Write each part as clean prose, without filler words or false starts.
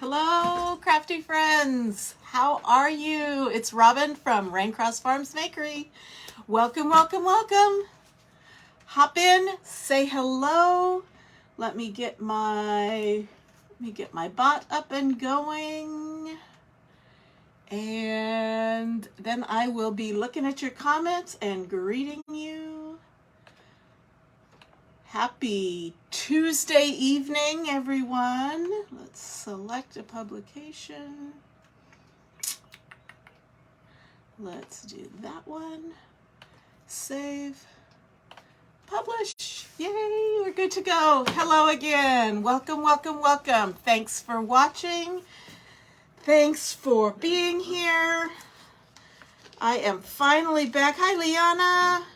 Hello, crafty friends. How are you? It's Robin from Raincross Farms Bakery. Welcome, welcome, welcome. Hop in, say hello. Let me get my bot up and going. And then I will be looking at your comments and greeting you. Happy Tuesday evening, everyone. Let's select a publication. Let's do that one. Save. Publish. Yay, we're good to go. Hello again. Welcome, welcome, welcome. Thanks for watching. Thanks for being here. I am finally back. Hi, Liana.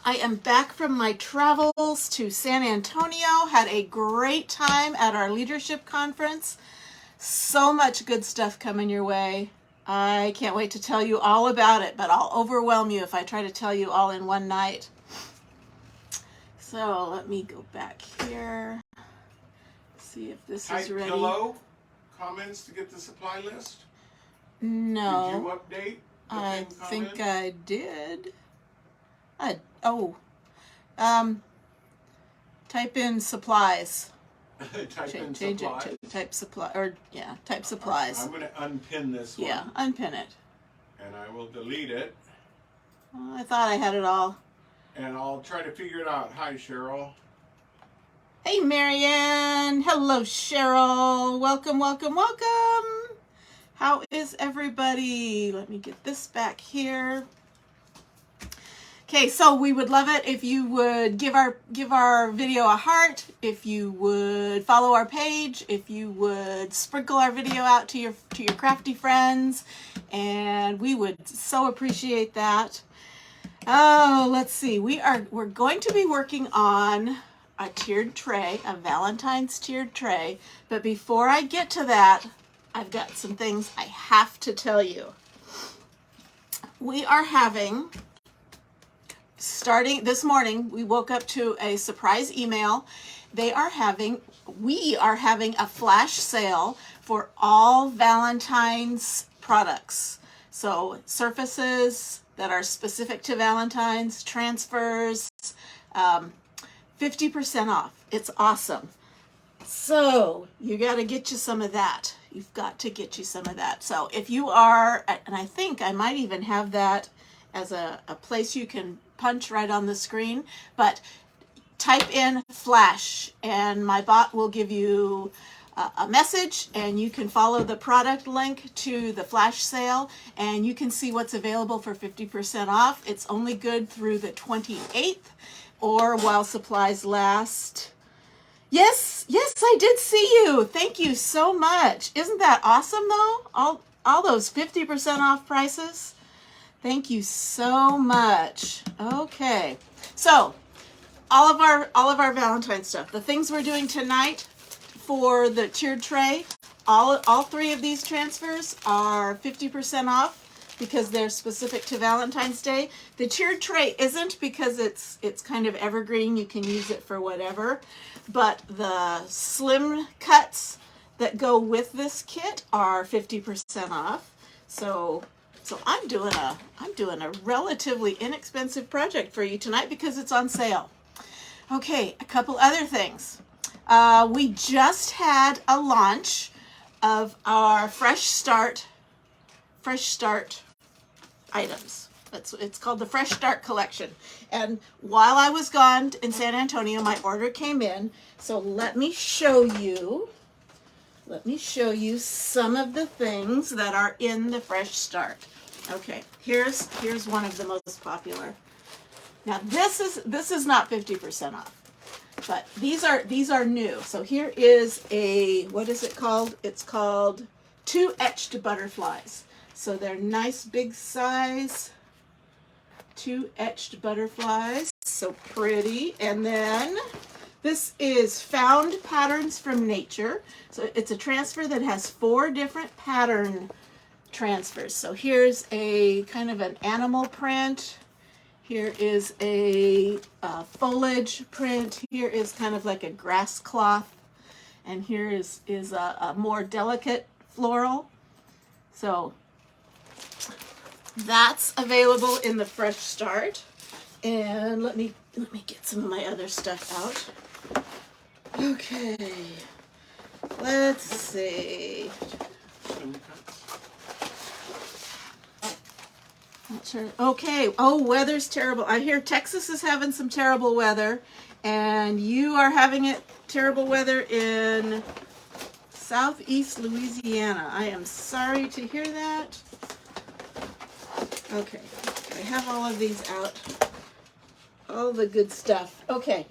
I am back from my travels to San Antonio. Had a great time at our leadership conference. So much good stuff coming your way. I can't wait to tell you all about it, but I'll overwhelm you if I try to tell you all in one night. So let me go back here. See if this is ready. Hello? Comments to get the supply list? No. Did you update? I think I did. Type in supplies. Type supplies. I'm going to unpin this one. Yeah, unpin it. And I will delete it. I thought I had it all. And I'll try to figure it out. Hi, Cheryl. Hey, Marianne. Hello, Cheryl. Welcome, welcome, welcome. How is everybody? Let me get this back here. Okay, so we would love it if you would give our video a heart, if you would follow our page, if you would sprinkle our video out to your crafty friends, and we would so appreciate that. Oh, let's see. We're going to be working on a tiered tray, a Valentine's tiered tray, but before I get to that, I've got some things I have to tell you. We are having, starting this morning, we woke up to a surprise email. We are having a flash sale for all Valentine's products. So surfaces that are specific to Valentine's, transfers, 50% off. It's awesome. So you got to get you some of that. You've got to get you some of that. So if you are, and I think I might even have that as a place you can punch right on the screen, but type in flash and my bot will give you a message and you can follow the product link to the flash sale and you can see what's available for 50% off. It's only good through the 28th or while supplies last. Yes, I did see you. Thank you so much. Isn't that awesome though? All those 50% off prices. Thank you so much. Okay, so all of our Valentine stuff, the things we're doing tonight for the tiered tray, all three of these transfers are 50% off because they're specific to Valentine's Day. The tiered tray isn't because it's kind of evergreen. You can use it for whatever, but the slim cuts that go with this kit are 50% off. So I'm doing a relatively inexpensive project for you tonight because it's on sale. Okay, a couple other things. We just had a launch of our Fresh Start items. It's called the Fresh Start collection. And while I was gone in San Antonio, my order came in. So let me show you some of the things that are in the Fresh Start. Okay, here's one of the most popular. Now this is not 50% off, but these are new. So here is what is it called? It's called 2 etched butterflies. So they're nice big size 2 etched butterflies. So pretty. And then this is Found Patterns from Nature. So it's a transfer that has 4 different pattern transfers. So here's a kind of an animal print. Here is a foliage print. Here is kind of like a grass cloth. and here is a more delicate floral. So that's available in the Fresh Start. And let me get some of my other stuff out. Okay, let's see. Not sure. Okay. Oh, weather's terrible. I hear Texas is having some terrible weather, and you are having it terrible weather in southeast Louisiana. I am sorry to hear that. Okay, I have all of these out. All the good stuff. Okay.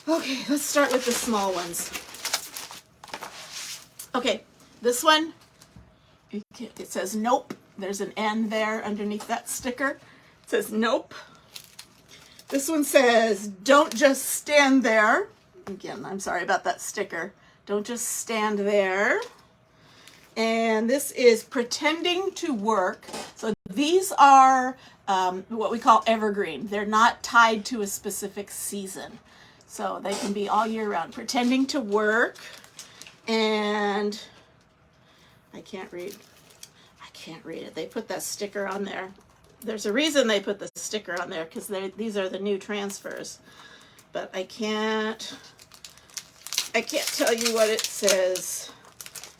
Okay, let's start with the small ones. Okay, this one, it says nope. There's an N there underneath that sticker. It says nope. This one says don't just stand there. Again, I'm sorry about that sticker. Don't just stand there. And this is pretending to work. So these are what we call evergreen. They're not tied to a specific season. So they can be all year round. Pretending to work. And I can't read it. They put that sticker on there. There's a reason they put the sticker on there, because these are the new transfers. But I can't tell you what it says.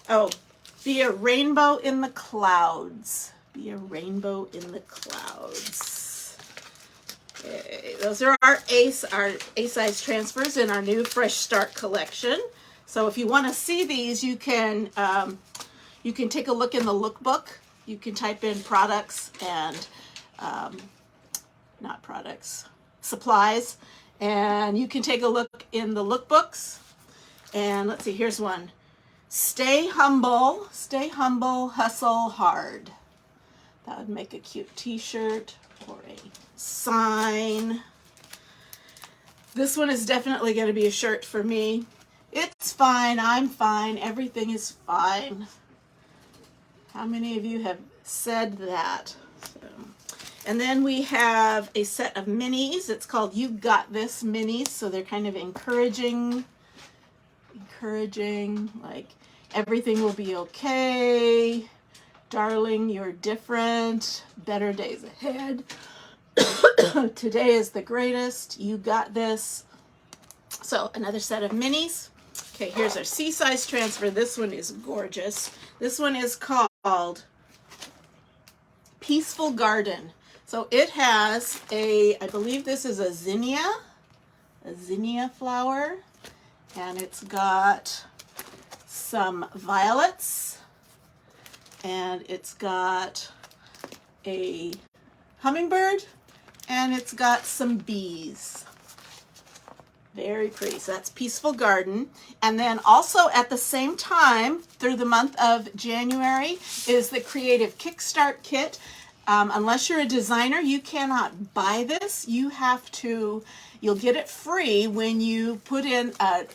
Oh, be a rainbow in the clouds. Be a rainbow in the clouds. Okay, those are our A-size transfers in our new Fresh Start collection. So if you want to see these, you can take a look in the lookbook. You can type in products and not products, supplies, and you can take a look in the lookbooks. And let's see, here's one. Stay humble, hustle hard. That would make a cute t-shirt or a sign. This one is definitely going to be a shirt for me. It's fine, I'm fine, everything is fine. How many of you have said that? And then we have a set of minis. It's called You Got This minis. So they're kind of encouraging, like everything will be okay. Darling, you're different. Better days ahead. Today is the greatest. You got this. So another set of minis. Okay, here's our C-size transfer. This one is gorgeous. This one is called Peaceful Garden. So it has I believe this is a zinnia flower, and it's got some violets, and it's got a hummingbird, and it's got some bees. Very pretty. So that's Peaceful Garden. And then also at the same time, through the month of January, is the Creative Kickstart Kit. Unless you're a designer, you cannot buy this. You'll get it free when you put in a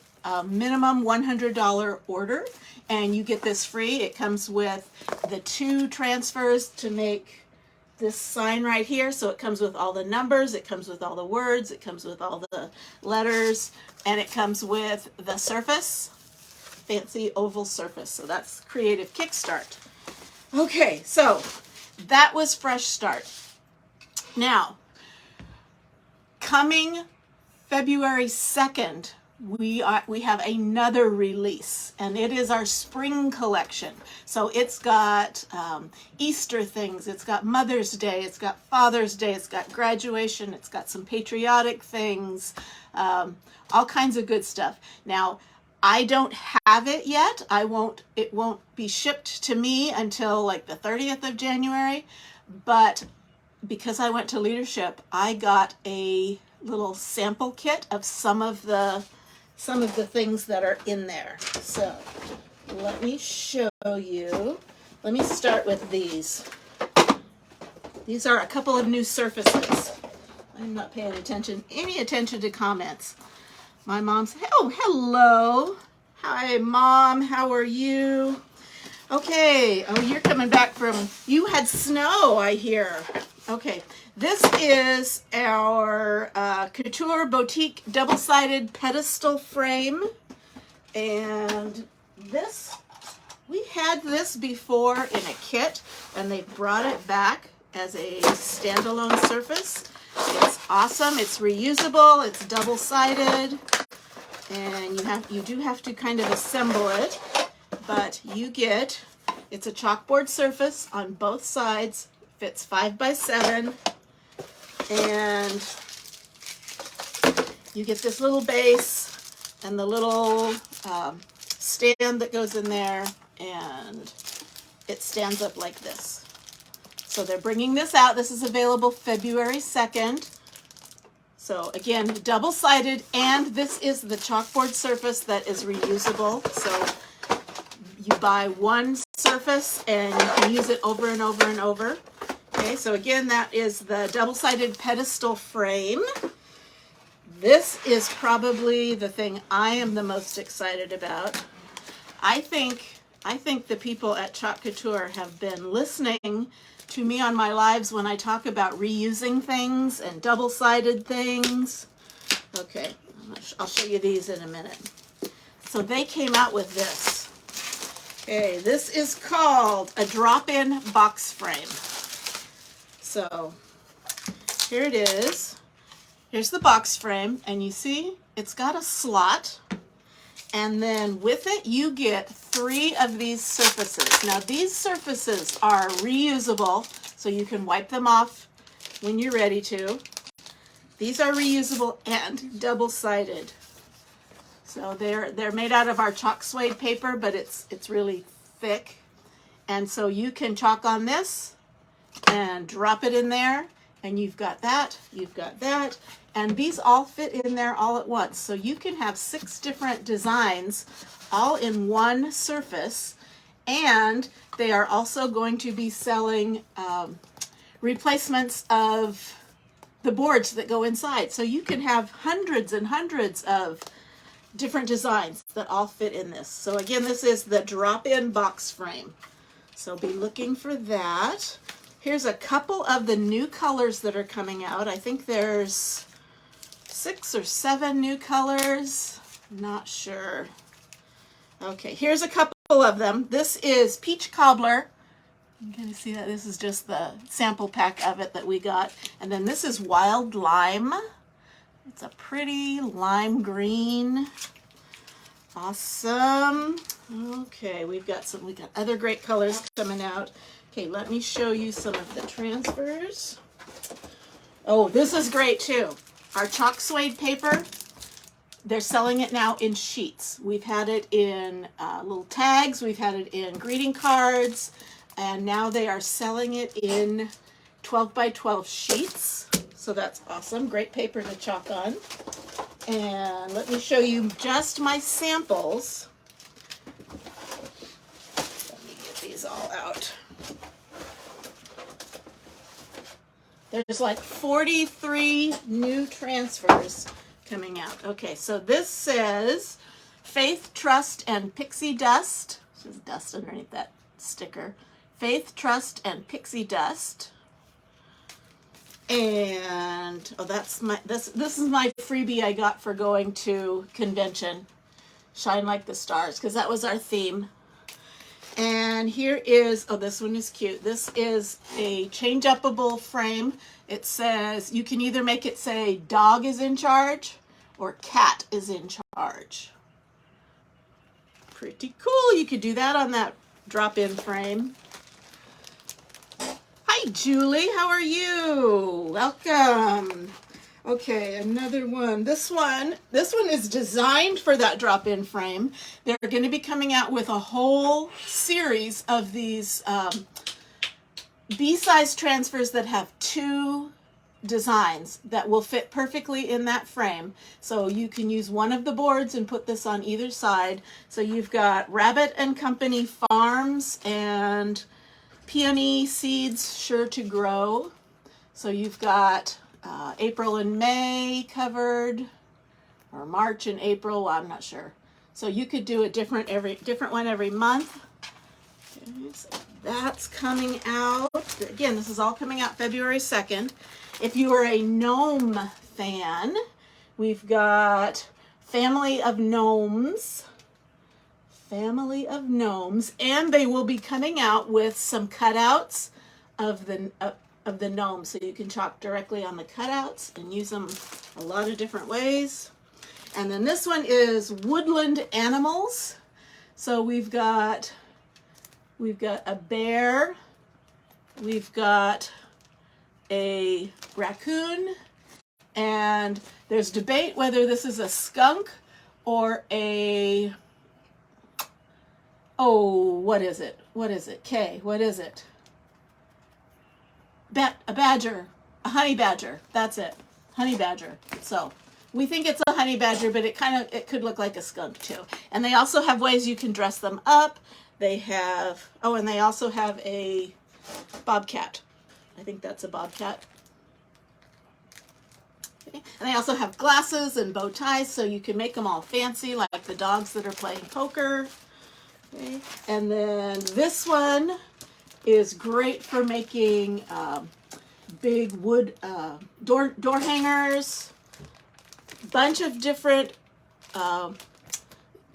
minimum $100 order, and you get this free. It comes with the 2 transfers to make this sign right here. So it comes with all the numbers, it comes with all the words, it comes with all the letters, and it comes with the surface, fancy oval surface. So that's Creative Kickstart. Okay, so that was Fresh Start. Now, coming February 2nd, we have another release, and it is our spring collection. So it's got Easter things, it's got Mother's Day, it's got Father's Day, it's got graduation, it's got some patriotic things, all kinds of good stuff. Now, I don't have it yet. It won't be shipped to me until like the 30th of January, but because I went to leadership, I got a little sample kit of some of the things that are in there. So let me show you. Let me start with these. These are a couple of new surfaces. I'm not paying any attention to comments. My mom's, oh, hello. Hi, Mom, how are you? Okay, oh, you're coming back you had snow, I hear. Okay, this is our Couture Boutique double-sided pedestal frame. And this, we had this before in a kit, and they brought it back as a standalone surface. It's awesome. It's reusable. It's double-sided, and you do have to kind of assemble it, but you get, it's a chalkboard surface on both sides. Fits 5 by 7, and you get this little base and the little stand that goes in there, and it stands up like this. So they're bringing this out. This is available February 2nd. So again, double-sided, and this is the chalkboard surface that is reusable. So you buy one surface and you can use it over and over and over. Okay, so again, that is the double-sided pedestal frame. This is probably the thing I am the most excited about. I think the people at Chalk Couture have been listening to me on my lives when I talk about reusing things and double-sided things. Okay, I'll show you these in a minute. So they came out with this. Okay, this is called a drop-in box frame. So here it is. Here's the box frame, and you see it's got a slot, and then with it you get 3 of these surfaces. Now these surfaces are reusable, so you can wipe them off when you're ready to. These are reusable and double-sided. So they're made out of our chalk suede paper, but it's really thick. And so you can chalk on this and drop it in there, and you've got that, and these all fit in there all at once. So you can have 6 different designs all in one surface, and they are also going to be selling replacements of the boards that go inside. So you can have hundreds and hundreds of different designs that all fit in this. So again, this is the drop-in box frame. So be looking for that. Here's a couple of the new colors that are coming out. I think there's 6 or 7 new colors. Not sure. Okay, here's a couple of them. This is Peach Cobbler. You can see that this is just the sample pack of it that we got. And then this is Wild Lime. It's a pretty lime green. Awesome. Okay, we got other great colors coming out. Okay, let me show you some of the transfers. Oh, this is great too. Our chalk suede paper, they're selling it now in sheets. We've had it in little tags, we've had it in greeting cards, and now they are selling it in 12 by 12 sheets. So that's awesome. Great paper to chalk on. And let me show you just my samples. Let me get these all out. There's like 43 new transfers coming out. Okay, so this says Faith, Trust, and Pixie Dust. There's dust underneath that sticker. Faith, Trust, and Pixie Dust. And oh, that's my this is my freebie I got for going to convention. Shine like the stars, because that was our theme. And here is, oh, this one is cute. This is a change-upable frame. It says, you can either make it say dog is in charge or cat is in charge. Pretty cool. You could do that on that drop-in frame. Hi, Julie. How are you? Welcome. Okay, another one. This one is designed for that drop-in frame. They're going to be coming out with a whole series of these B-size transfers that have 2 designs that will fit perfectly in that frame. So you can use one of the boards and put this on either side. So you've got Rabbit and Company Farms and Peony Seeds Sure to Grow. So you've got April and May covered, or March and April, well, I'm not sure. So you could do a different one every month. Okay, so that's coming out. Again, this is all coming out February 2nd. If you are a gnome fan, we've got Family of Gnomes. family of gnomes, and they will be coming out with some cutouts of the gnomes, so you can chalk directly on the cutouts and use them a lot of different ways. And then this one is woodland animals. So we've got a bear, we've got a raccoon, and there's debate whether this is a skunk or a, oh, what is it? What is it? Kay, what is it? A badger, a honey badger. That's it, honey badger. So we think it's a honey badger, but it could look like a skunk too. And they also have ways you can dress them up. They have, oh, and they also have a bobcat. I think that's a bobcat. Okay. And they also have glasses and bow ties, so you can make them all fancy, like the dogs that are playing poker. Okay. And then this one is great for making big wood door hangers. Bunch of different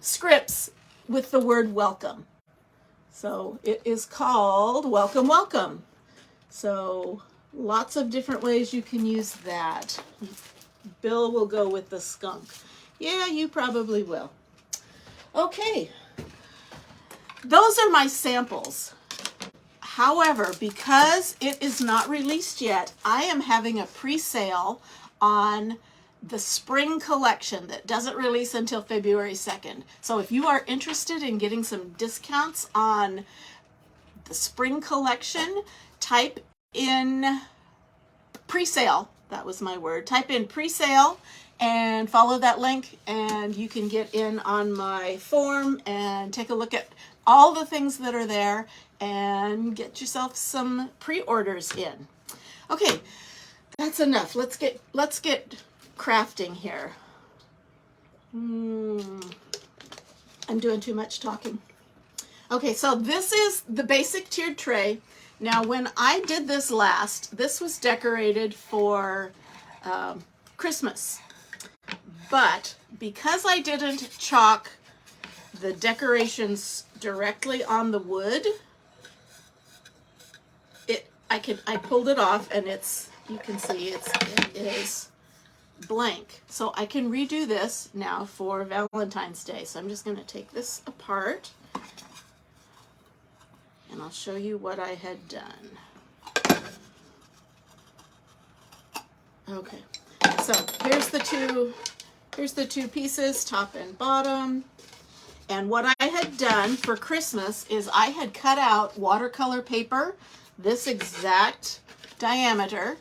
scripts with the word welcome. So it is called Welcome Welcome. So lots of different ways you can use that. Bill will go with the skunk. Yeah, you probably will. Okay. Those are my samples. However, because it is not released yet, I am having a pre-sale on the spring collection that doesn't release until February 2nd. So if you are interested in getting some discounts on the spring collection, type in pre-sale. That was my word. Type in pre-sale and follow that link, and you can get in on my form and take a look at all the things that are there and get yourself some pre-orders in. Okay, that's enough. Let's get crafting here. I'm doing too much talking. Okay, so this is the basic tiered tray. Now, when I did this last, this was decorated for Christmas. But because I didn't chalk the decorations directly on the wood, I pulled it off, and you can see it is blank. So I can redo this now for Valentine's Day. So I'm just going to take this apart, and I'll show you what I had done. Okay, so here's the two pieces, top and bottom. And what I had done for Christmas is I had cut out watercolor paper, this exact diameter,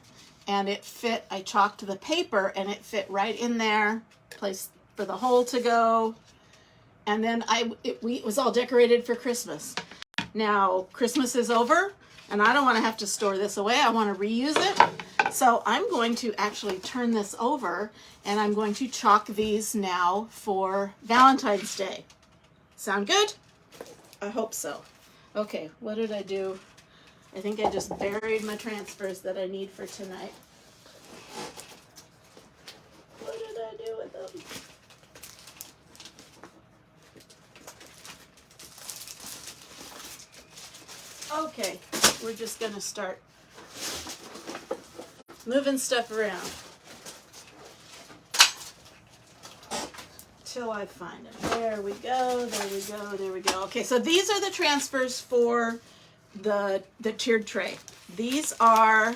and it fit. I chalked the paper and it fit right in there, place for the hole to go. And then it was all decorated for Christmas. Now Christmas is over, and I don't want to have to store this away. I want to reuse it. So I'm going to actually turn this over, and I'm going to chalk these now for Valentine's Day. Sound good? I hope so. Okay, what did I do? I think I just buried my transfers that I need for tonight. What did I do with them? Okay, we're just gonna start moving stuff around till I find it. There we go, there we go, there we go. Okay, so these are the transfers for the tiered tray. These are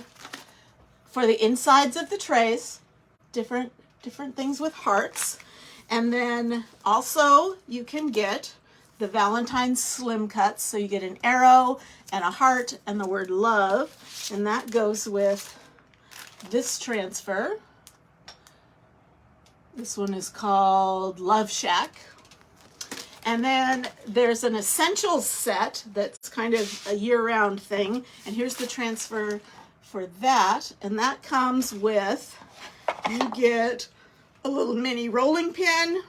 for the insides of the trays, different things with hearts. And then also you can get the Valentine's slim cuts. So you get an arrow and a heart and the word love, and that goes with this transfer. This one is called Love Shack. And then there's an essentials set that's kind of a year-round thing. And here's the transfer for that. And that comes with, you get a little mini rolling pin.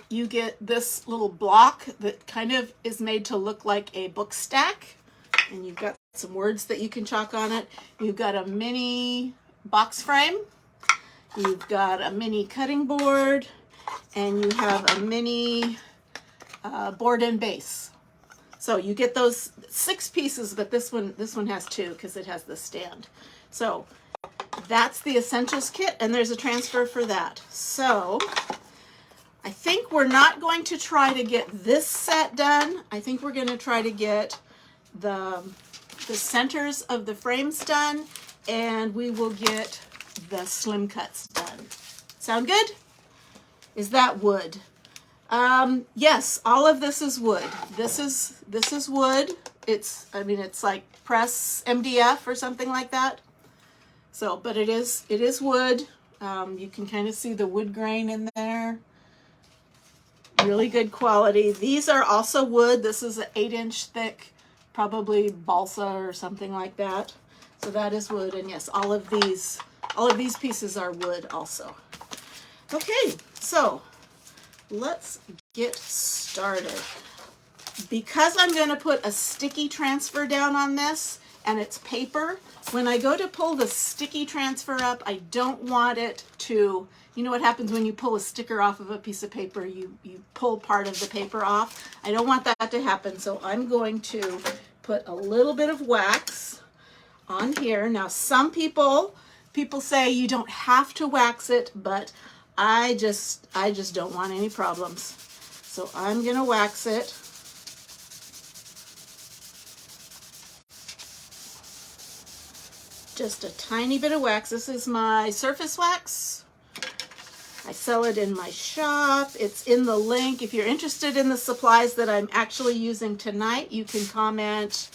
You get this little block that kind of is made to look like a book stack. And you've got some words that you can chalk on it. You've got a mini box frame. You've got a mini cutting board. And you have a mini board and base. So you get those 6 pieces, but this one has 2 because it has the stand. So that's the essentials kit, and there's a transfer for that. So I think we're not going to try to get this set done. I think we're going to try to get the centers of the frames done, and we will get the slim cuts done. Sound good? Is that wood? Yes, all of this is wood. This is wood. It's like press MDF or something like that. So, but it is wood. You can kind of see the wood grain in there. Really good quality. These are also wood. This is an 8-inch thick, probably balsa or something like that. So that is wood. And yes, all of these pieces are wood also. Okay, so let's get started. Because I'm going to put a sticky transfer down on this, and it's paper, when I go to pull the sticky transfer up, I don't want it to, you know what happens when you pull a sticker off of a piece of paper, you pull part of the paper off. I don't want that to happen, so I'm going to put a little bit of wax on here. Now some people say you don't have to wax it, but I just don't want any problems. So I'm going to wax it. Just a tiny bit of wax. This is my surface wax. I sell it in my shop. It's in the link. If you're interested in the supplies that I'm actually using tonight, you can comment,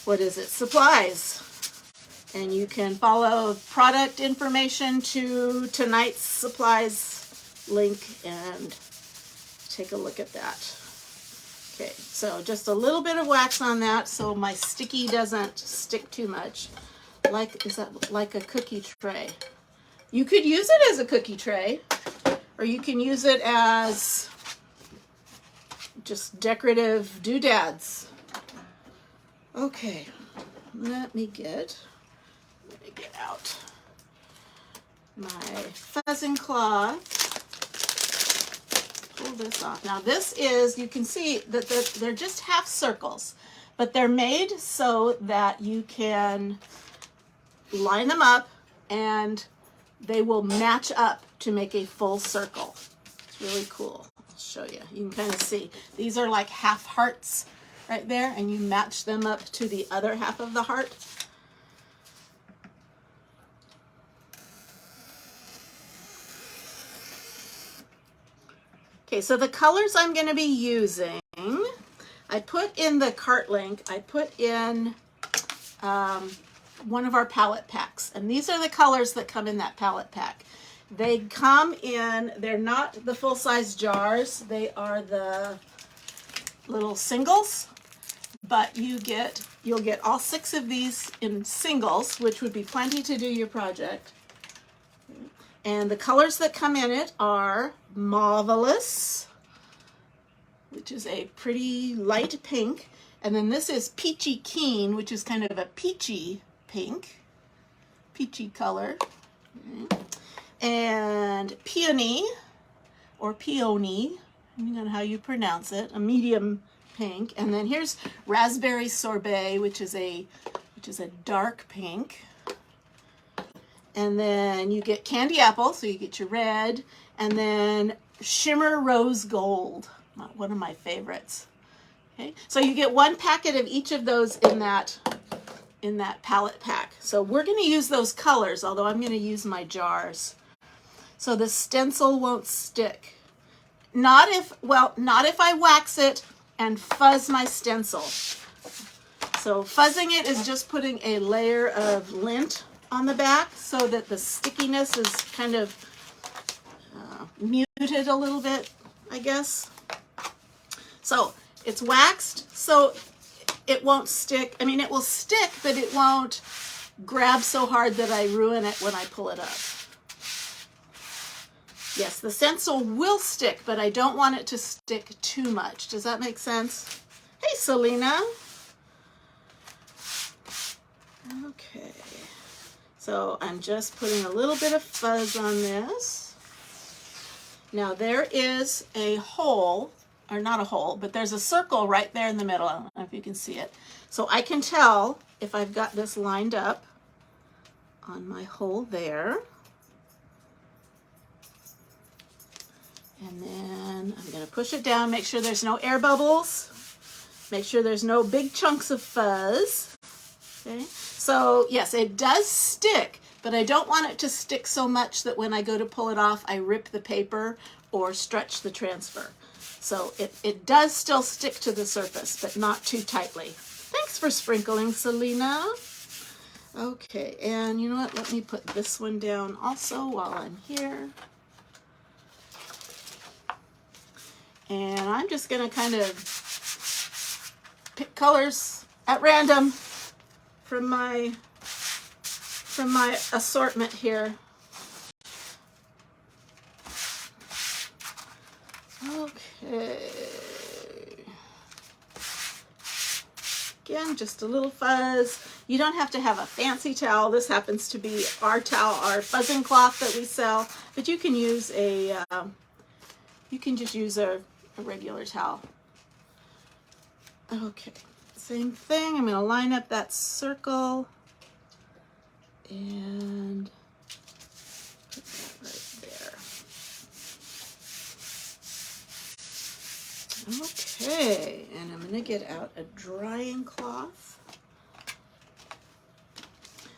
what is it, supplies. And you can follow product information to tonight's supplies link and take a look at that. Okay, so just a little bit of wax on that so my sticky doesn't stick too much. Is that like a cookie tray? You could use it as a cookie tray, or you can use it as just decorative doodads. Okay, let me get out my fuzzing cloth. Pull this off. Now this is, you can see that they're just half circles, but they're made so that you can line them up and they will match up to make a full circle. It's really cool. I'll show you. You can kind of see. These are like half hearts right there, and you match them up to the other half of the heart. Okay, so the colors I'm going to be using, I put in the cart link, I put in one of our palette packs, and these are the colors that come in that palette pack. They come in, they're not the full-size jars, they are the little singles, but you'll get all 6 of these in singles, which would be plenty to do your project. And the colors that come in it are Marvelous, which is a pretty light pink, and then this is Peachy Keen, which is kind of a peachy pink, peachy color, and Peony, or Peony, depending on how you pronounce it, a medium pink, and then here's Raspberry Sorbet, which is a dark pink, and then you get Candy Apple, so you get your red, and then Shimmer Rose Gold, one of my favorites. Okay, so you get 1 packet of each of those in that palette pack. So we're going to use those colors, although I'm going to use my jars. So the stencil won't stick. Not if I wax it and fuzz my stencil. So fuzzing it is just putting a layer of lint on the back so that the stickiness is kind of muted a little bit, I guess. So it's waxed, so it won't stick. I mean, it will stick, but it won't grab so hard that I ruin it when I pull it up. Yes, the stencil will stick, but I don't want it to stick too much. Does that make sense? Hey, Selena. Okay, so I'm just putting a little bit of fuzz on this. Now there is a hole or not a hole, but there's a circle right there in the middle. I don't know if you can see it. So I can tell if I've got this lined up on my hole there. And then I'm going to push it down, make sure there's no air bubbles, make sure there's no big chunks of fuzz. Okay, so yes, it does stick, but I don't want it to stick so much that when I go to pull it off, I rip the paper or stretch the transfer. So it does still stick to the surface, but not too tightly. Thanks for sprinkling, Selena. Okay, and you know what? Let me put this one down also while I'm here. And I'm just going to kind of pick colors at random from my assortment here. Okay. Again, just a little fuzz. You don't have to have a fancy towel. This happens to be our towel, our fuzzing cloth that we sell, but you can use you can just use a regular towel. Okay, same thing. I'm going to line up that circle and put that right there. Okay, and I'm going to get out a drying cloth.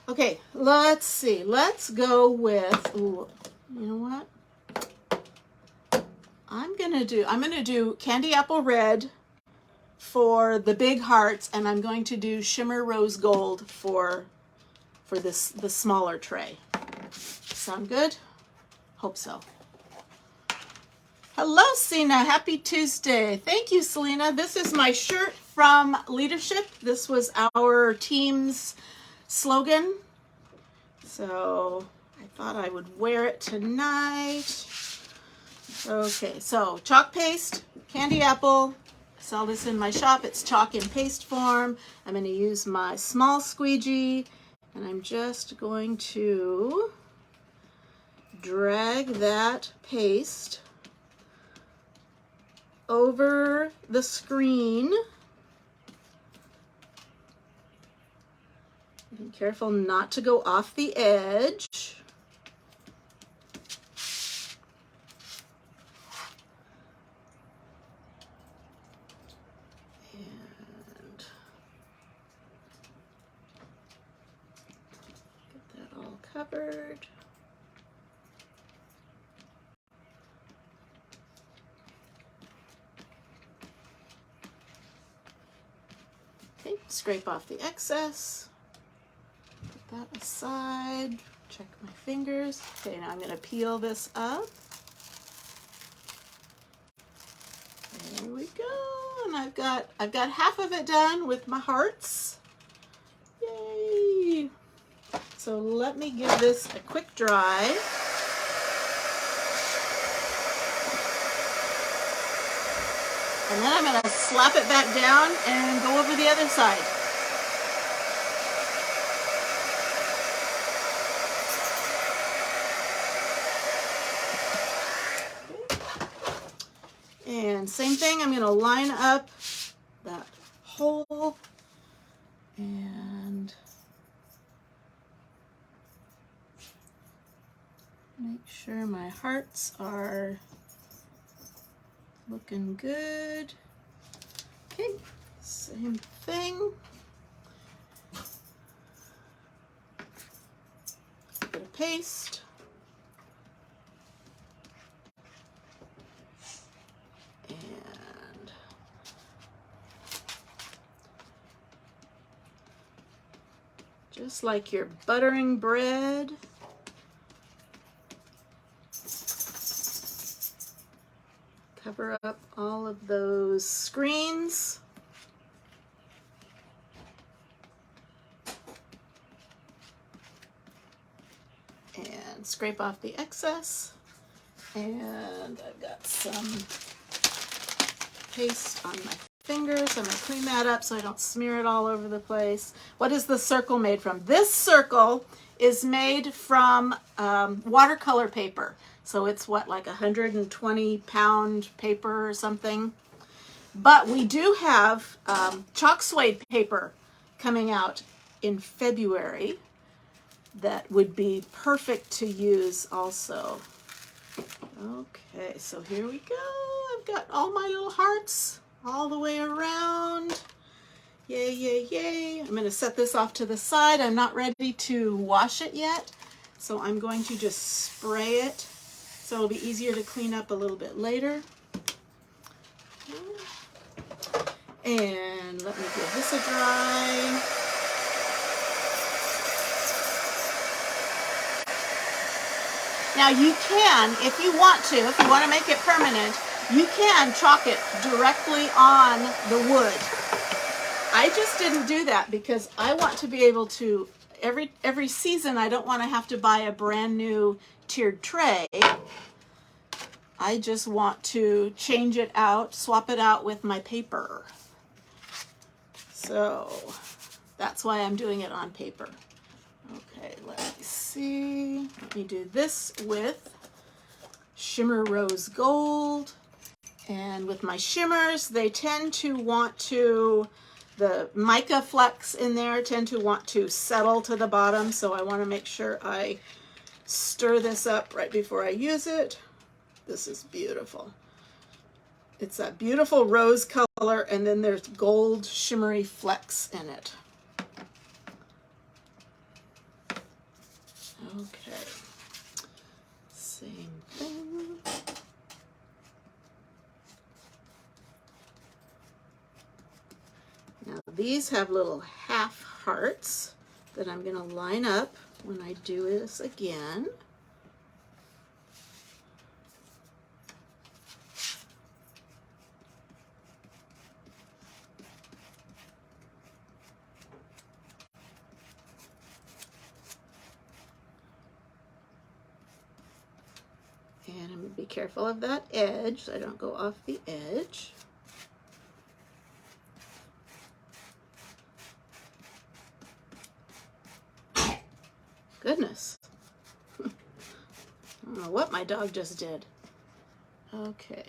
Okay, let's see. Let's go with, ooh, you know what? I'm gonna do candy apple red for the big hearts, and I'm going to do shimmer rose gold for the smaller tray. Sound good? Hope so. Hello, Sina. Happy Tuesday. Thank you, Selena. This is my shirt from Leadership. This was our team's slogan. So I thought I would wear it tonight. Okay, so chalk paste, candy apple. I sell this in my shop. It's chalk in paste form. I'm going to use my small squeegee, and I'm just going to drag that paste over the screen. Be careful not to go off the edge. Covered. Okay, scrape off the excess. Put that aside. Check my fingers. Okay, now I'm going to peel this up. There we go. And I've got half of it done with my hearts. Yay! So let me give this a quick dry. And then I'm going to slap it back down and go over the other side. And same thing, I'm going to line up that hole and make sure my hearts are looking good. Okay, same thing. Bit of paste. And just like you're buttering bread, cover up all of those screens. And scrape off the excess. And I've got some paste on my fingers. I'm going to clean that up so I don't smear it all over the place. What is the circle made from? This circle is made from watercolor paper. So it's what, like 120-pound paper or something. But we do have chalk suede paper coming out in February that would be perfect to use also. Okay, so here we go. I've got all my little hearts all the way around. Yay, yay, yay. I'm going to set this off to the side. I'm not ready to wash it yet, so I'm going to just spray it so it'll be easier to clean up a little bit later. And let me give this a dry. Now you can, if you want to make it permanent, you can chalk it directly on the wood. I just didn't do that because I want to be able to, every season I don't want to have to buy a brand new tiered tray. I just want to change it out, swap it out with my paper. So that's why I'm doing it on paper. Okay, let me see. Let me do this with Shimmer Rose Gold. And with my shimmers, they tend to want to, the mica flecks in there tend to want to settle to the bottom. So I want to make sure I stir this up right before I use it. This is beautiful. It's that beautiful rose color, and then there's gold shimmery flecks in it. Okay, same thing. Now these have little half hearts that I'm going to line up when I do this again. And I'm going to be careful of that edge so I don't go off the edge. Goodness. I don't know what my dog just did. Okay.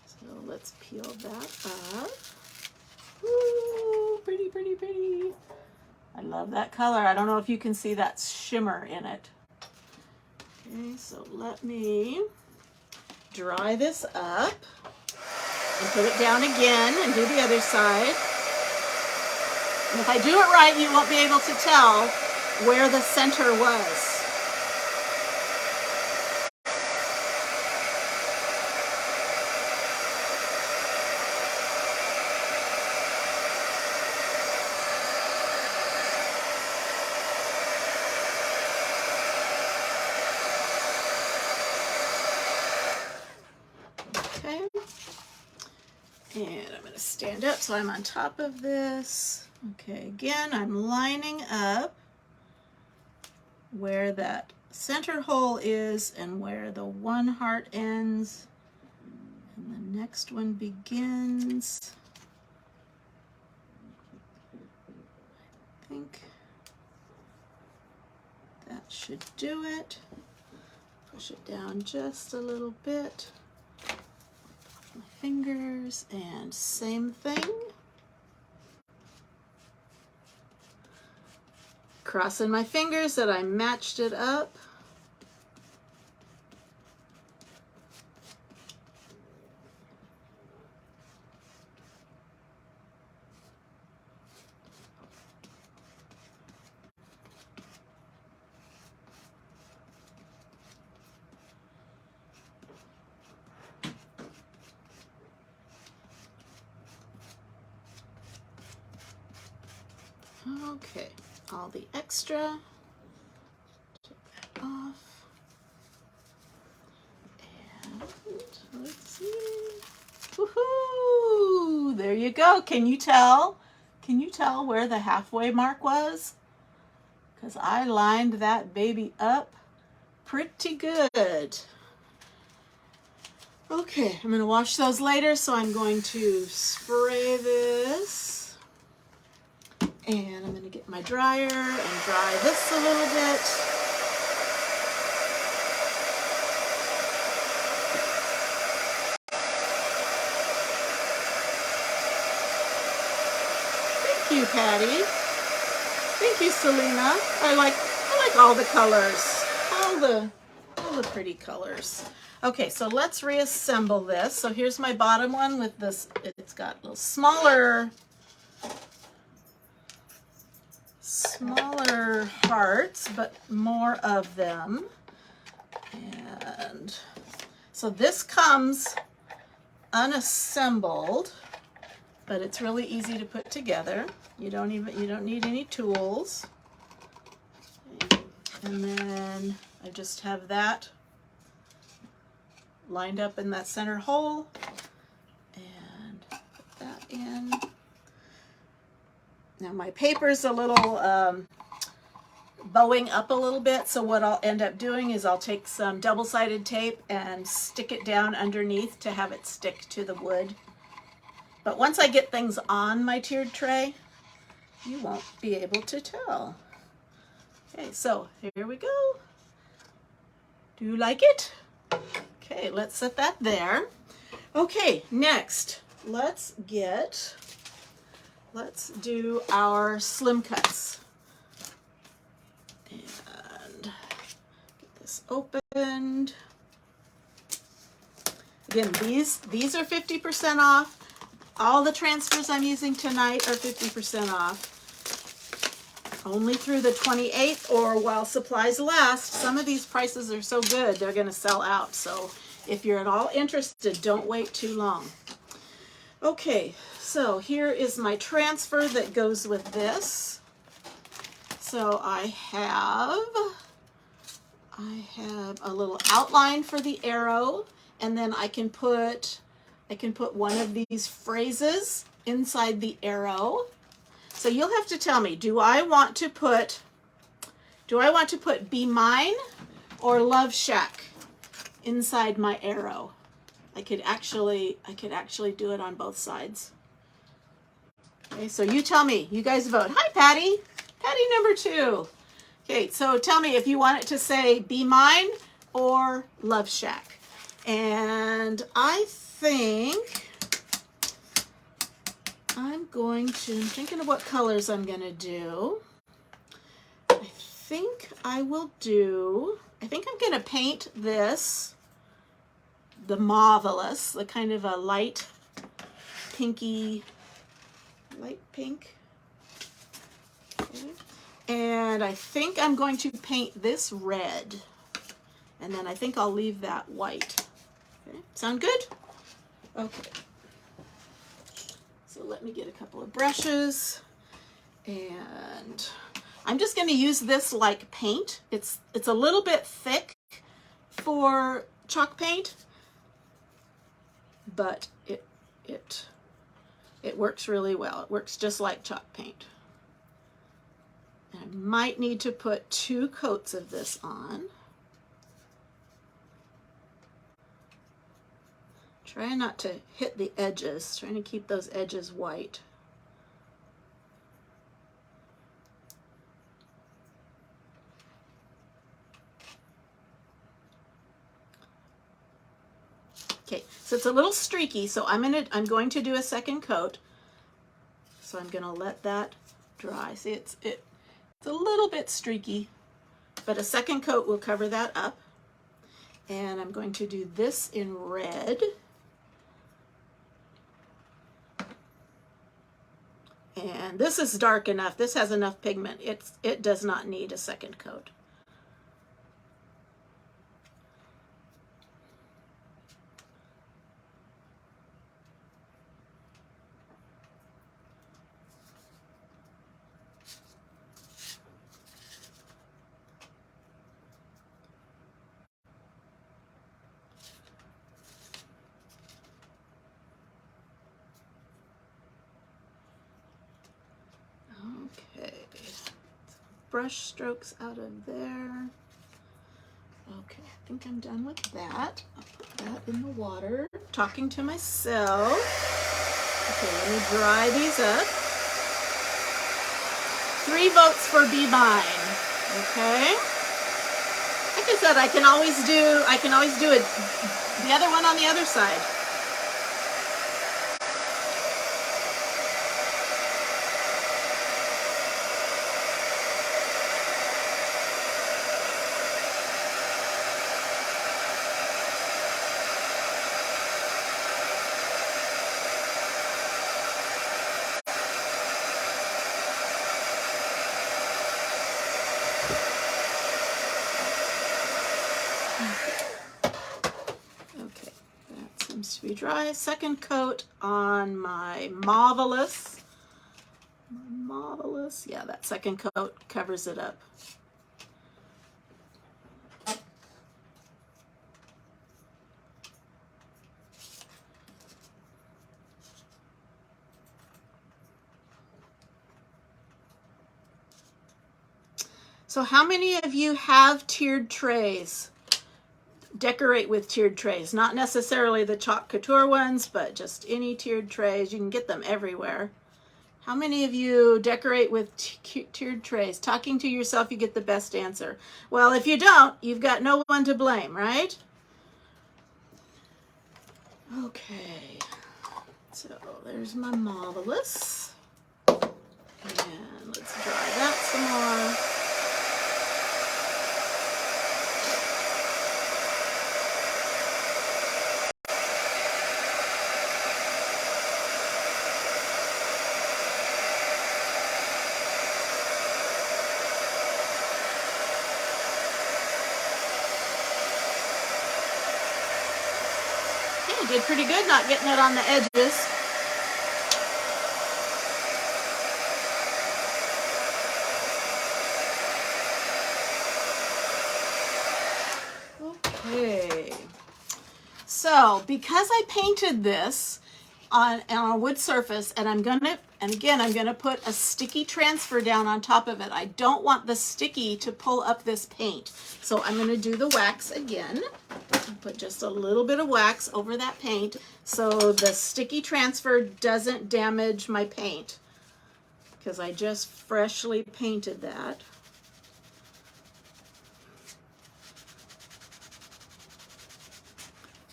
So let's peel that up. Ooh, pretty, pretty, pretty. I love that color. I don't know if you can see that shimmer in it. Okay, so let me dry this up and put it down again and do the other side. And if I do it right, you won't be able to tell where the center was. Okay. And I'm going to stand up so I'm on top of this. Okay, again, I'm lining up where that center hole is and where the one heart ends and the next one begins. I think that should do it. Push it down just a little bit. My fingers, and same thing. Crossing my fingers that I matched it up. Okay, all the extra, take that off, and let's see, woohoo, there you go. Can you tell where the halfway mark was? Because I lined that baby up pretty good. Okay, I'm going to wash those later, so I'm going to spray this. And I'm going to get my dryer and dry this a little bit. you, Patty. Thank you, Selena. I like all the colors. All the pretty colors. Okay, so let's reassemble this. So here's my bottom one with this. It's got little smaller hearts, but more of them. And so this comes unassembled, but it's really easy to put together. You don't need any tools. And then I just have that lined up in that center hole and put that in. Now my paper's a little bowing up a little bit, so what I'll end up doing is I'll take some double-sided tape and stick it down underneath to have it stick to the wood. But once I get things on my tiered tray, you won't be able to tell. Okay, so here we go. Do you like it? Okay, let's set that there. Okay, next, let's do our slim cuts. And get this opened. Again, these are 50% off. All the transfers I'm using tonight are 50% off. Only through the 28th or while supplies last. Some of these prices are so good, they're going to sell out. So if you're at all interested, don't wait too long. Okay, so here is my transfer that goes with this. So I have a little outline for the arrow, and then I can put one of these phrases inside the arrow. So you'll have to tell me, do I want to put Be Mine or Love Shack inside my arrow? I could actually do it on both sides. Okay, so you tell me. You guys vote. Hi, Patty. Patty number 2. Okay, so tell me if you want it to say Be Mine or Love Shack. And I think I'm thinking of what colors I'm going to do. I think I'm going to paint this the Marvelous, the kind of a light pink. Okay. And I think I'm going to paint this red. And then I think I'll leave that white. Okay. Sound good? Okay. So let me get a couple of brushes. And I'm just going to use this like paint. It's a little bit thick for chalk paint, but it works really well. It works just like chalk paint. I might need to put 2 coats of this on. Try not to hit the edges, trying to keep those edges white. Okay, so it's a little streaky, so I'm going to do a second coat. So I'm going to let that dry. See, it's a little bit streaky, but a second coat will cover that up. And I'm going to do this in red. And this is dark enough. This has enough pigment. It does not need a second coat. Okay, brush strokes out of there. Okay, I think I'm done with that. I'll put that in the water. Talking to myself. Okay, let me dry these up. 3 votes for Be Mine. Okay. Like I said, I can always do it the other one on the other side. seems to be dry. Second coat on my Marvelous. Marvelous. Yeah, that second coat covers it up. So how many of you have tiered trays? Decorate with tiered trays, not necessarily the Chalk Couture ones, but just any tiered trays. You can get them everywhere. How many of you decorate with tiered trays? Talking to yourself, you get the best answer. Well, if you don't, you've got no one to blame, right? Okay, so there's my Marvelous. And let's dry that some more. Okay, did pretty good not getting it on the edges. Okay, so because I painted this on a wood surface, and I'm gonna put a sticky transfer down on top of it. I don't want the sticky to pull up this paint, so I'm gonna do the wax again. Put just a little bit of wax over that paint so the sticky transfer doesn't damage my paint, because I just freshly painted that.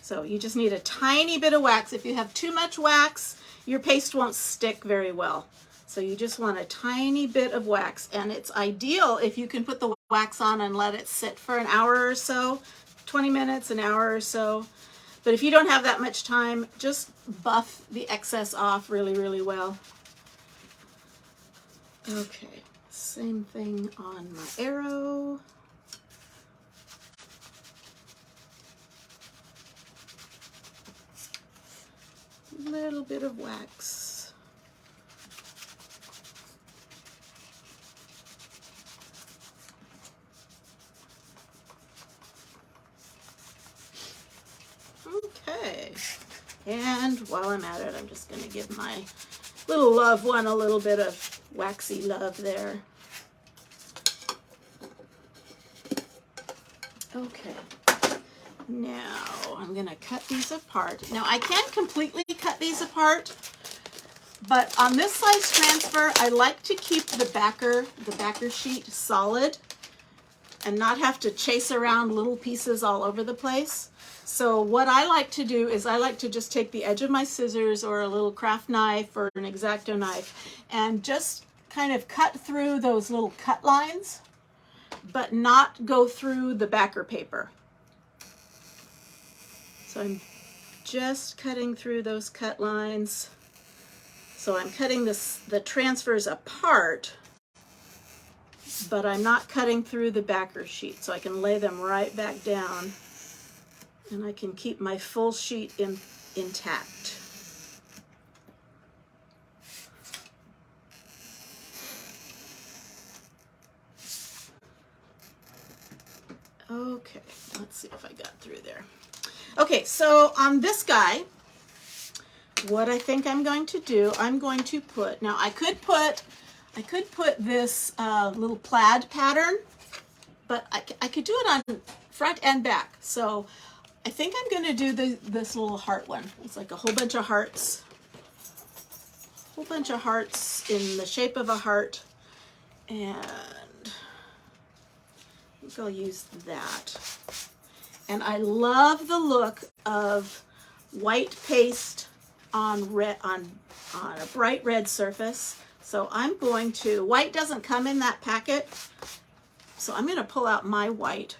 So you just need a tiny bit of wax. If you have too much wax, your paste won't stick very well. So you just want a tiny bit of wax, and it's ideal if you can put the wax on and let it sit for an hour or so, 20 minutes, an hour or so. But if you don't have that much time, just buff the excess off really, really well. Okay, same thing on my arrow. Little bit of wax. Okay, and while I'm at it, I'm just going to give my little love one a little bit of waxy love there. Okay. Now I'm going to cut these apart. Now I can't completely cut these apart, but on this size transfer, I like to keep the backer sheet solid and not have to chase around little pieces all over the place. So what I like to do is I like to just take the edge of my scissors or a little craft knife or an X-Acto knife and just kind of cut through those little cut lines, but not go through the backer paper. So I'm just cutting through those cut lines. So I'm cutting the transfers apart, but I'm not cutting through the backer sheet. So I can lay them right back down and I can keep my full sheet intact. Okay, let's see if I got through there. Okay, so on this guy, what I think I'm going to do, I'm going to put, now I could put this little plaid pattern, but I could do it on front and back. So I think I'm going to do this little heart one. It's like a whole bunch of hearts. Whole bunch of hearts in the shape of a heart. And I think I'll use that. And I love the look of white paste on a bright red surface. So I'm going to, white doesn't come in that packet, so I'm going to pull out my white.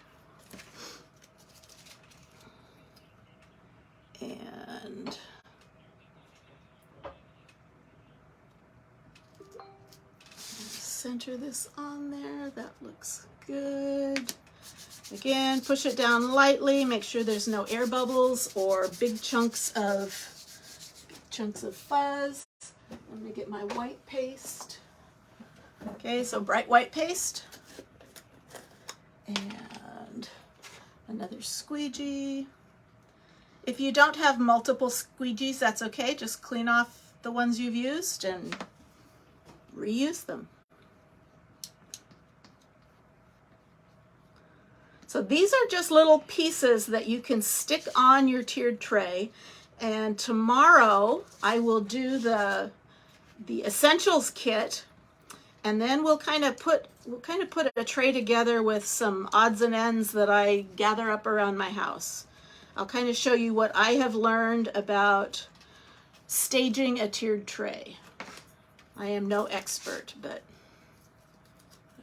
And center this on there. That looks good. Again, push it down lightly, make sure there's no air bubbles or big chunks of fuzz. Let me get my white paste. Okay, so bright white paste. And another squeegee. If you don't have multiple squeegees, that's okay. Just clean off the ones you've used and reuse them. So these are just little pieces that you can stick on your tiered tray. And tomorrow I will do the essentials kit, and then we'll kind of put a tray together with some odds and ends that I gather up around my house. I'll kind of show you what I have learned about staging a tiered tray. I am no expert, but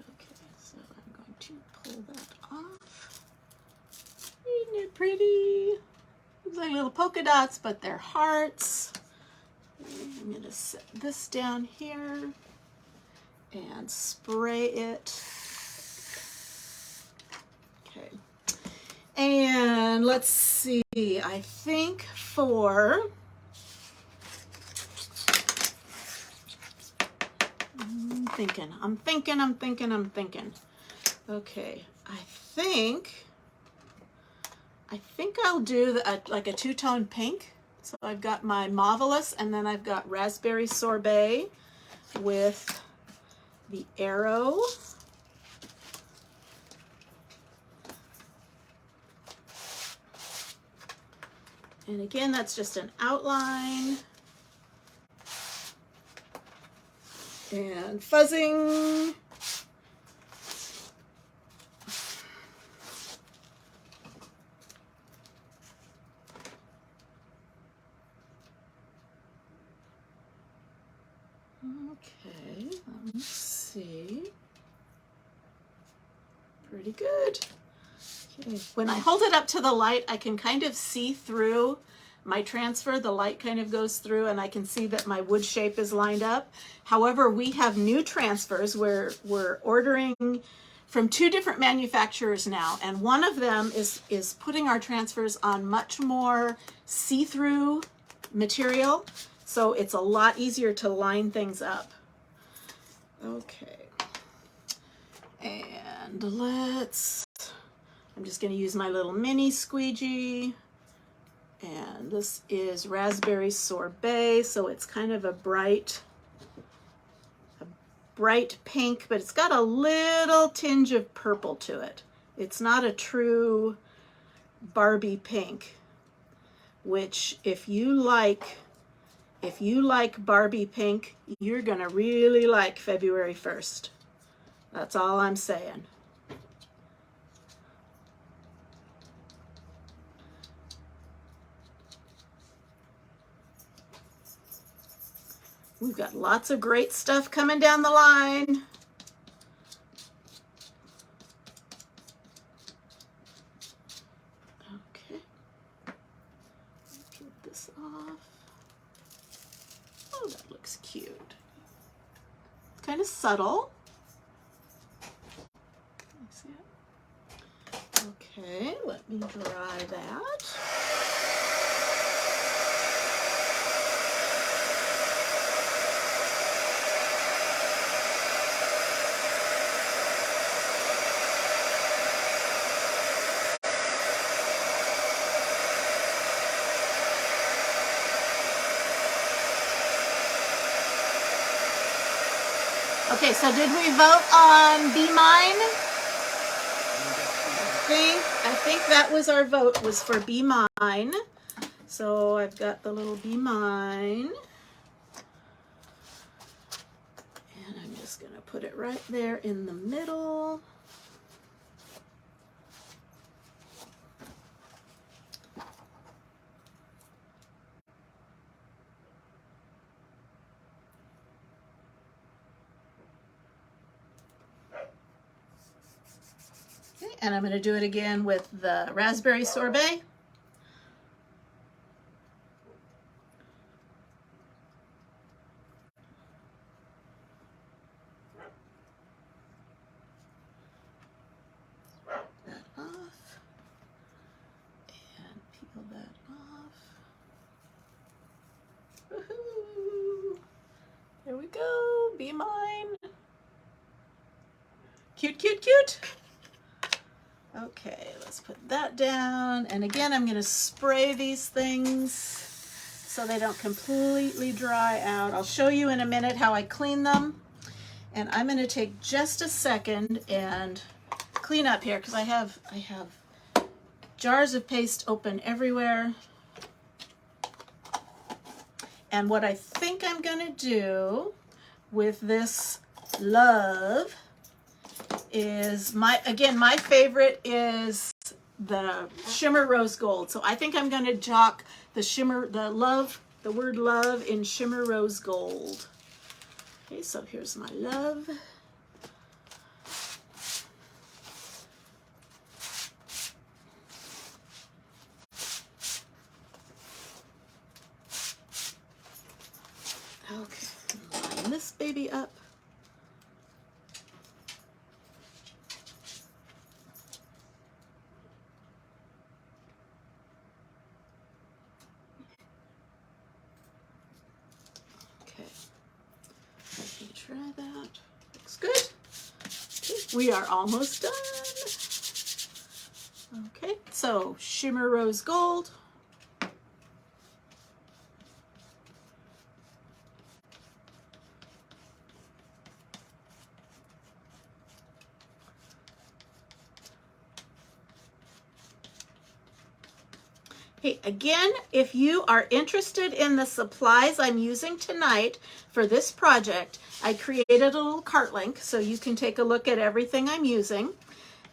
okay, so I'm going to pull that off. Isn't it pretty? Looks like little polka dots, but they're hearts. I'm going to set this down here and spray it. Okay. And let's see, I think for I'm thinking. Okay, I think I'll do like a two-tone pink. So I've got my Marvelous, and then I've got Raspberry Sorbet with the arrow. And again, that's just an outline. And fuzzing. Okay, let me see. Pretty good. Okay. When I hold it up to the light, I can kind of see through my transfer. The light kind of goes through and I can see that my wood shape is lined up. However, we have new transfers where we're ordering from 2 different manufacturers now, and one of them is putting our transfers on much more see-through material, so it's a lot easier to line things up. Okay, and I'm just going to use my little mini squeegee, and this is Raspberry Sorbet, so it's kind of a bright pink, but it's got a little tinge of purple to it. It's not a true Barbie pink, which if you like Barbie pink, you're gonna really like February 1st. That's all I'm saying. We've got lots of great stuff coming down the line. Okay. Get this off. Oh, that looks cute. Kind of subtle. See it? Okay, let me dry that. Okay, so did we vote on Be Mine? I think that was our vote, was for Be Mine. So I've got the little Be Mine. And I'm just going to put it right there in the middle. And I'm going to do it again with the Raspberry Sorbet. That off. Cute, cute, cute. Okay, let's put that down. And again, I'm going to spray these things so they don't completely dry out. I'll show you in a minute how I clean them. And I'm going to take just a second and clean up here because I have jars of paste open everywhere. And what I think I'm going to do with this love is my favorite is the shimmer rose gold. So I think I'm going to jock the word love in shimmer rose gold. Okay, so here's my love. Okay, line this baby up. Try that. Looks good. Okay, we are almost done. Okay, so shimmer rose gold. Okay, again, if you are interested in the supplies I'm using tonight for this project, I created a little cart link so you can take a look at everything I'm using.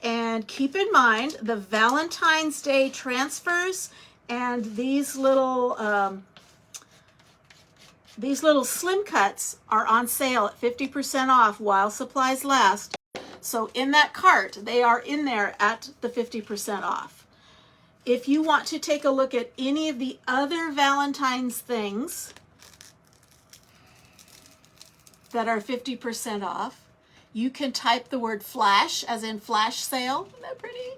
And keep in mind the Valentine's Day transfers and these little slim cuts are on sale at 50% off while supplies last. So in that cart, they are in there at the 50% off. If you want to take a look at any of the other Valentine's things that are 50% off, you can type the word flash as in flash sale. Isn't that pretty?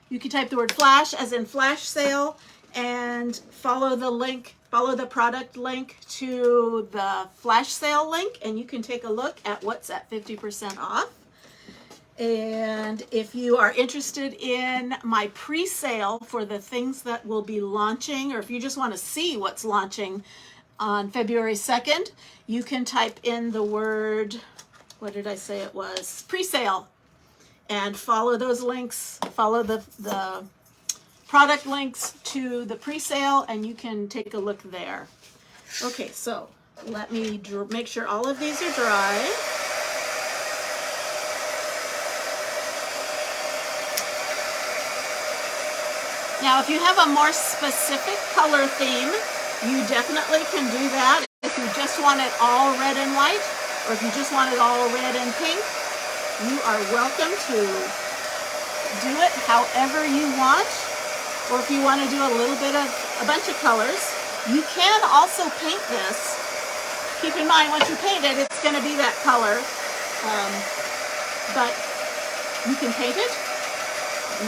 You can type the word flash as in flash sale and follow the link, follow the product link to the flash sale link, and you can take a look at what's at 50% off. And if you are interested in my pre-sale for the things that will be launching, or if you just want to see what's launching on February 2nd, you can type in the word, what did I say it was? Pre-sale. And follow those links, follow the product links to the pre-sale, and you can take a look there. Okay, so let me make sure all of these are dry. Now, if you have a more specific color theme, you definitely can do that. If you just want it all red and white, or if you just want it all red and pink, you are welcome to do it however you want. Or if you want to do a bunch of colors, you can also paint this. Keep in mind, once you paint it, it's going to be that color. But you can paint it.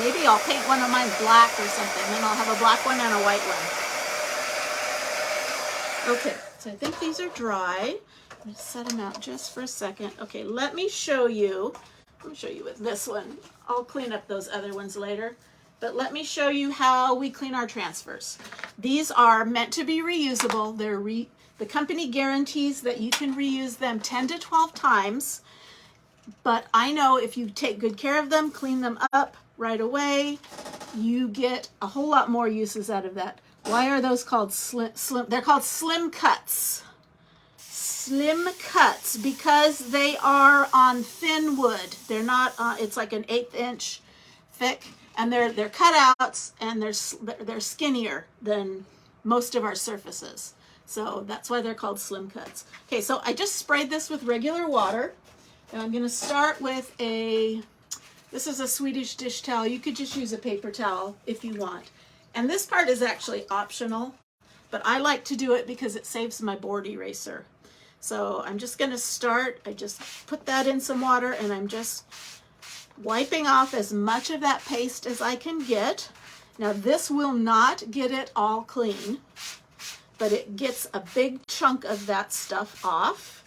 Maybe I'll paint one of mine black or something, then I'll have a black one and a white one. Okay, so I think these are dry. I'm going to set them out just for a second. Okay, let me show you. Let me show you with this one. I'll clean up those other ones later. But let me show you how we clean our transfers. These are meant to be reusable. The company guarantees that you can reuse them 10 to 12 times. But I know if you take good care of them, clean them up right away, you get a whole lot more uses out of that. Why are those called slim? They're called slim cuts. Slim cuts because they are on thin wood. They're not. It's like an 1/8 inch thick, and they're cutouts, and they're skinnier than most of our surfaces. So that's why they're called slim cuts. Okay, so I just sprayed this with regular water, and I'm going to start with this is a Swedish dish towel. You could just use a paper towel if you want. And this part is actually optional, but I like to do it because it saves my board eraser. So I'm just going to start. I just put that in some water, and I'm just wiping off as much of that paste as I can get. Now this will not get it all clean, but it gets a big chunk of that stuff off.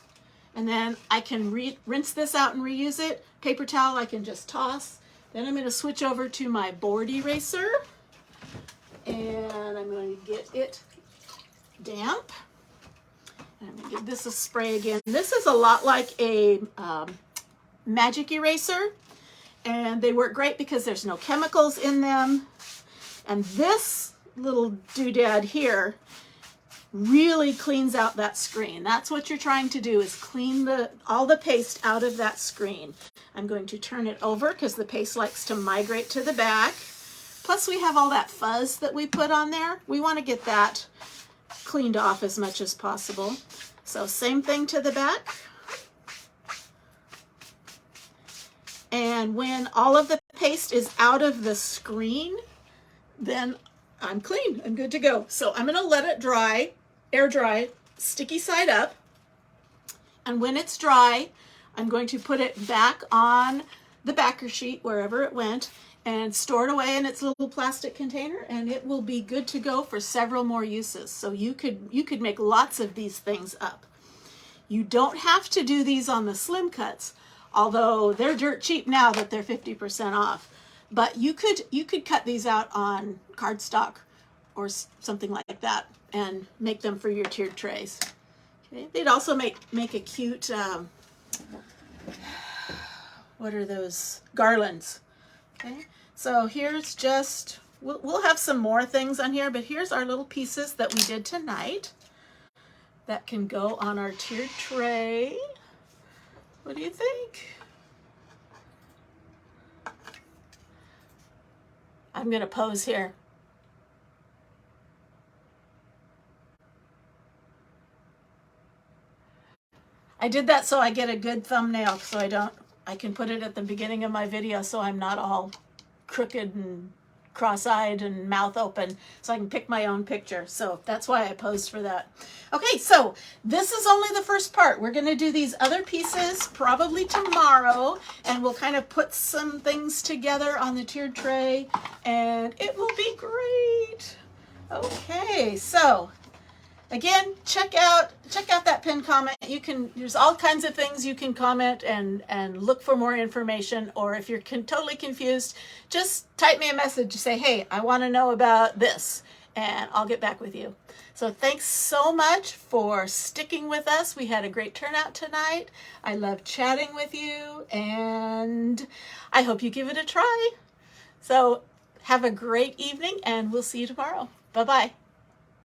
And then I can rinse this out and reuse it. Paper towel I can just toss. Then I'm going to switch over to my board eraser. And I'm going to get it damp. And I'm going to give this a spray again. This is a lot like a magic eraser. And they work great because there's no chemicals in them. And this little doodad here really cleans out that screen. That's what you're trying to do, is clean all the paste out of that screen. I'm going to turn it over because the paste likes to migrate to the back. Plus we have all that fuzz that we put on there. We want to get that cleaned off as much as possible. So same thing to the back. And when all of the paste is out of the screen, then I'm clean. I'm good to go. So I'm going to let it dry, air dry, sticky side up. And when it's dry, I'm going to put it back on the backer sheet, wherever it went, and store it away in its little plastic container, and it will be good to go for several more uses. So you could make lots of these things up. You don't have to do these on the slim cuts, although they're dirt cheap now that they're 50% off. But you could cut these out on cardstock or something like that and make them for your tiered trays. Okay. They'd also make a cute, what are those? Garlands. Okay. So here's just, we'll have some more things on here, but here's our little pieces that we did tonight that can go on our tiered tray. What do you think? I'm going to pose here. I did that so I get a good thumbnail, so I can put it at the beginning of my video so I'm not all crooked and cross-eyed and mouth open, so I can pick my own picture. So that's why I posed for that. Okay, so this is only the first part. We're going to do these other pieces probably tomorrow, and we'll kind of put some things together on the tiered tray, and it will be great. Okay, so again, check out that pinned comment. There's all kinds of things you can comment and look for more information, or if you're totally confused, just type me a message to say, hey, I want to know about this, and I'll get back with you. So thanks so much for sticking with us. We had a great turnout tonight. I love chatting with you, and I hope you give it a try. So have a great evening, and we'll see you tomorrow. Bye-bye.